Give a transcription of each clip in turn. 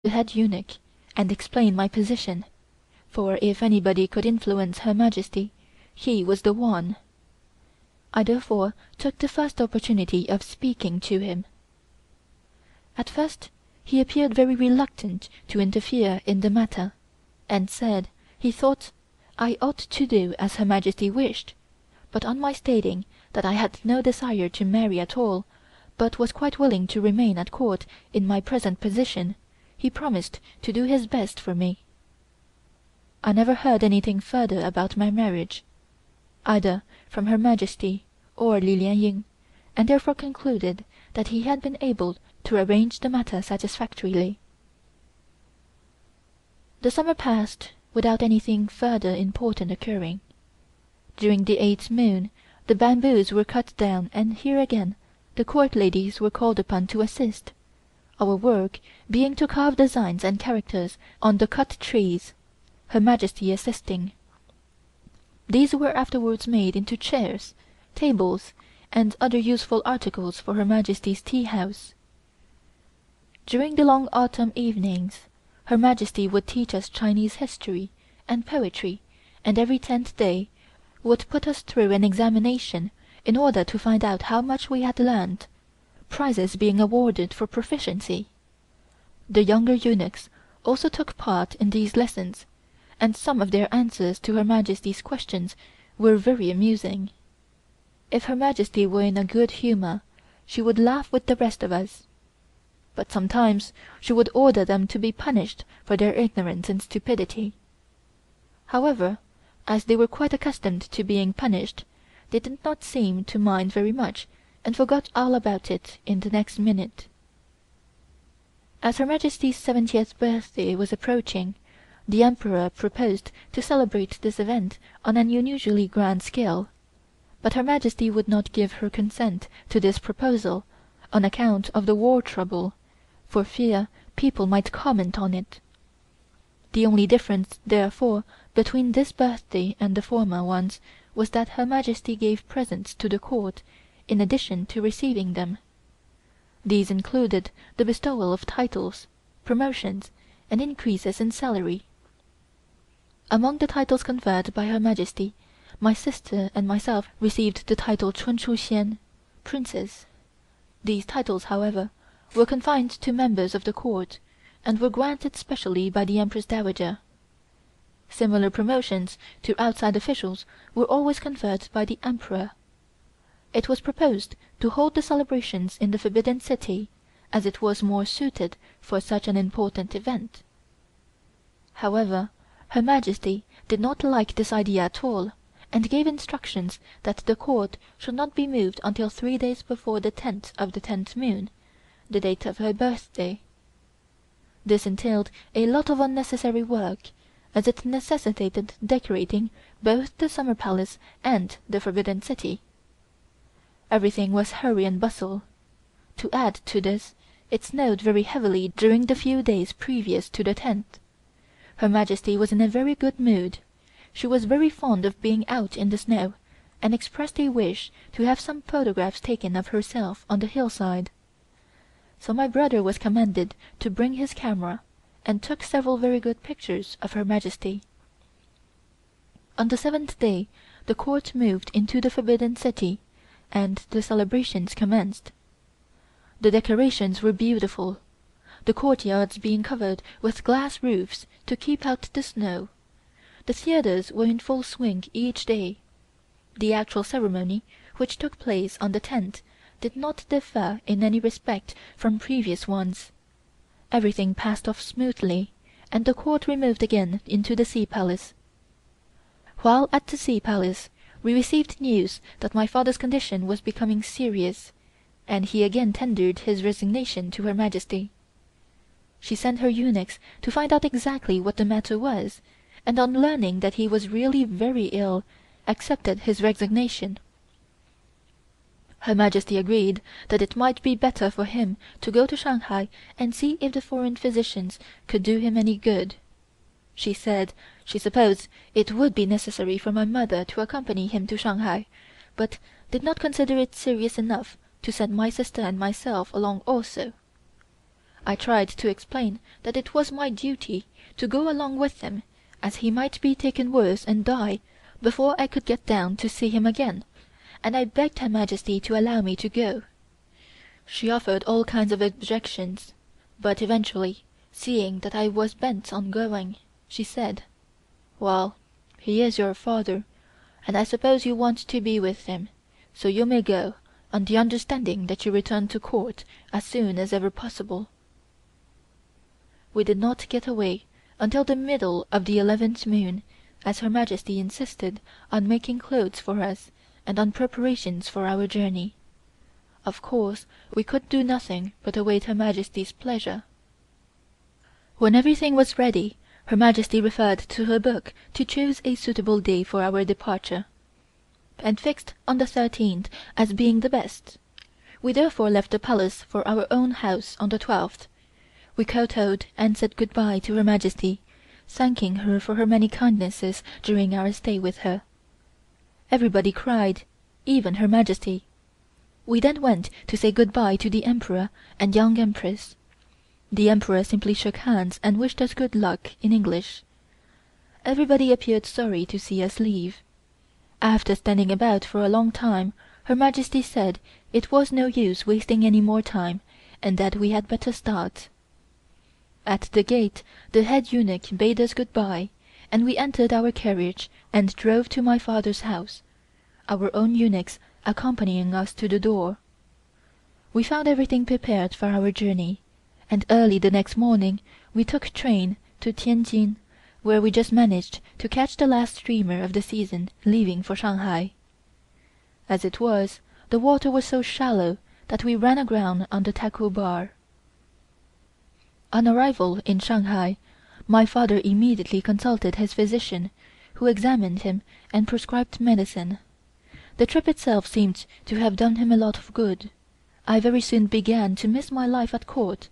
the head eunuch and explain my position, for if anybody could influence Her Majesty, he was the one. I therefore took the first opportunity of speaking to him. At first he appeared very reluctant to interfere in the matter, and said he thought I ought to do as Her Majesty wished, but on my stating that I had no desire to marry at all, but was quite willing to remain at court in my present position, he promised to do his best for me. I never heard anything further about my marriage, either from Her Majesty or Li Lien, and therefore concluded that he had been able to arrange the matter satisfactorily. The summer passed without anything further important occurring. During the 8th moon the bamboos were cut down, and here again the court ladies were called upon to assist, our work being to carve designs and characters on the cut trees, Her Majesty assisting. These were afterwards made into chairs, tables, and other useful articles for Her Majesty's tea house. During the long autumn evenings Her Majesty would teach us Chinese history and poetry, and every 10th day would put us through an examination in order to find out how much we had learned, prizes being awarded for proficiency. The younger eunuchs also took part in these lessons, and some of their answers to Her Majesty's questions were very amusing. If Her Majesty were in a good humor, she would laugh with the rest of us, but sometimes she would order them to be punished for their ignorance and stupidity. However, as they were quite accustomed to being punished, they did not seem to mind very much, and forgot all about it in the next minute. As Her Majesty's 70th birthday was approaching, the Emperor proposed to celebrate this event on an unusually grand scale, but Her Majesty would not give her consent to this proposal on account of the war trouble, for fear people might comment on it. The only difference, therefore, between this birthday and the former ones was that Her Majesty gave presents to the court in addition to receiving them. These included the bestowal of titles, promotions, and increases in salary. Among the titles conferred by Her Majesty, my sister and myself received the title Chun Chu Hsien, Princess. These titles, however, were confined to members of the court, and were granted specially by the Empress Dowager. Similar promotions to outside officials were always conferred by the Emperor. It was proposed to hold the celebrations in the Forbidden City, as it was more suited for such an important event. However, Her Majesty did not like this idea at all, and gave instructions that the court should not be moved until 3 days before the 10th of the 10th moon, the date of her birthday. This entailed a lot of unnecessary work, as it necessitated decorating both the Summer Palace and the Forbidden City. Everything was hurry and bustle. To add to this, it snowed very heavily during the few days previous to the 10th. Her Majesty was in a very good mood. She was very fond of being out in the snow, and expressed a wish to have some photographs taken of herself on the hillside. So my brother was commanded to bring his camera, and took several very good pictures of Her Majesty. On the 7th day the court moved into the Forbidden City, and the celebrations commenced. The decorations were beautiful, the courtyards being covered with glass roofs to keep out the snow. The theaters were in full swing each day. The actual ceremony, which took place on the 10th, did not differ in any respect from previous ones. Everything passed off smoothly, and the court removed again into the Sea Palace. While at the Sea Palace, we received news that my father's condition was becoming serious, and he again tendered his resignation to Her Majesty. She sent her eunuchs to find out exactly what the matter was, and on learning that he was really very ill, accepted his resignation. Her Majesty agreed that it might be better for him to go to Shanghai and see if the foreign physicians could do him any good. She said she supposed it would be necessary for my mother to accompany him to Shanghai, but did not consider it serious enough to send my sister and myself along also. I tried to explain that it was my duty to go along with him, as he might be taken worse and die before I could get down to see him again, and I begged Her Majesty to allow me to go. She offered all kinds of objections, but eventually, seeing that I was bent on going, she said, "Well, he is your father, and I suppose you want to be with him, so you may go, on the understanding that you return to court as soon as ever possible." We did not get away until the middle of the 11th moon, as Her Majesty insisted on making clothes for us and on preparations for our journey. Of course we could do nothing but await Her Majesty's pleasure. When everything was ready, Her Majesty referred to her book to choose a suitable day for our departure, and fixed on the 13th as being the best. We therefore left the Palace for our own house on the 12th. We kowtowed and said good bye to Her Majesty, thanking her for her many kindnesses during our stay with her. Everybody cried, even Her Majesty. We then went to say good bye to the Emperor and Young Empress. The Emperor simply shook hands and wished us good luck in English. Everybody appeared sorry to see us leave. After standing about for a long time, Her Majesty said it was no use wasting any more time and that we had better start. At the gate the head eunuch bade us good bye, and we entered our carriage and drove to my father's house, our own eunuchs accompanying us to the door. We found everything prepared for our journey, and early the next morning we took train to Tientsin, where we just managed to catch the last steamer of the season leaving for Shanghai. As it was, the water was so shallow that we ran aground on the Taku bar. On arrival in Shanghai, my father immediately consulted his physician, who examined him and prescribed medicine. The trip itself seemed to have done him a lot of good. I very soon began to miss my life at court,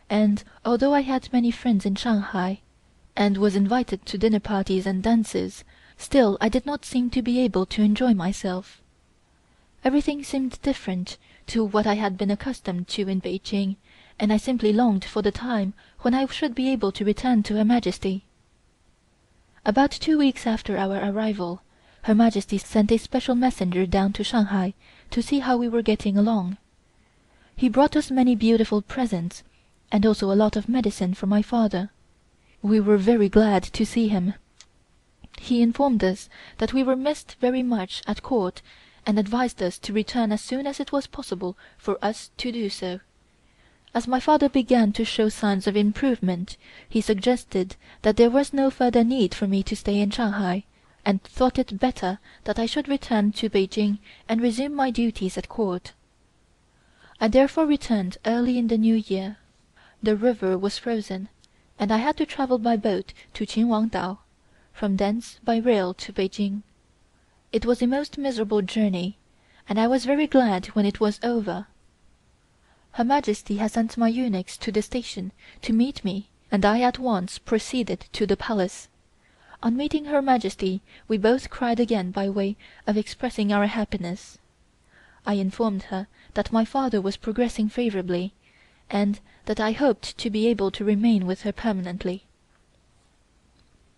and although I had many friends in Shanghai, and was invited to dinner parties and dances, still I did not seem to be able to enjoy myself. Everything seemed different to what I had been accustomed to in Peking, and I simply longed for the time when I should be able to return to Her Majesty. About 2 weeks after our arrival, Her Majesty sent a special messenger down to Shanghai to see how we were getting along. He brought us many beautiful presents, and also a lot of medicine for my father. We were very glad to see him. He informed us that we were missed very much at court, and advised us to return as soon as it was possible for us to do so. As my father began to show signs of improvement, he suggested that there was no further need for me to stay in Shanghai, and thought it better that I should return to Peking and resume my duties at court. I therefore returned early in the new year. The river was frozen, and I had to travel by boat to Qinwangdao, from thence by rail to Peking. It was a most miserable journey, and I was very glad when it was over. Her Majesty had sent my eunuchs to the station to meet me, and I at once proceeded to the Palace. On meeting Her Majesty we both cried again by way of expressing our happiness. I informed her that my father was progressing favorably, and that I hoped to be able to remain with her permanently.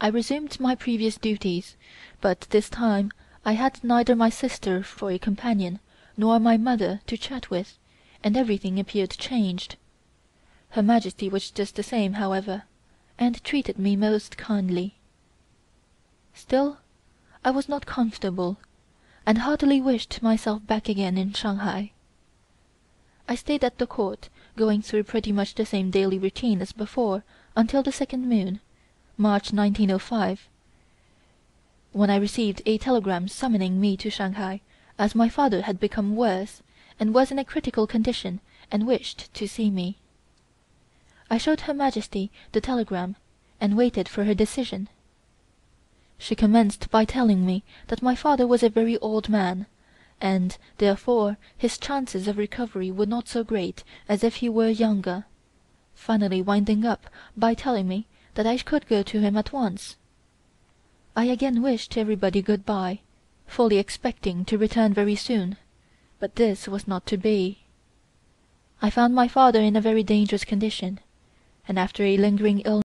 I resumed my previous duties, but this time I had neither my sister for a companion nor my mother to chat with, and everything appeared changed. Her Majesty was just the same, however, and treated me most kindly. Still, I was not comfortable, and heartily wished myself back again in Shanghai. I stayed at the court, going through pretty much the same daily routine as before until the 2nd moon, March 1905, when I received a telegram summoning me to Shanghai, as my father had become worse and was in a critical condition and wished to see me. I showed Her Majesty the telegram and waited for her decision. She commenced by telling me that my father was a very old man, and therefore his chances of recovery were not so great as if he were younger, finally winding up by telling me that I could go to him at once. I again wished everybody good bye, fully expecting to return very soon, but this was not to be. I found my father in a very dangerous condition, and after a lingering illness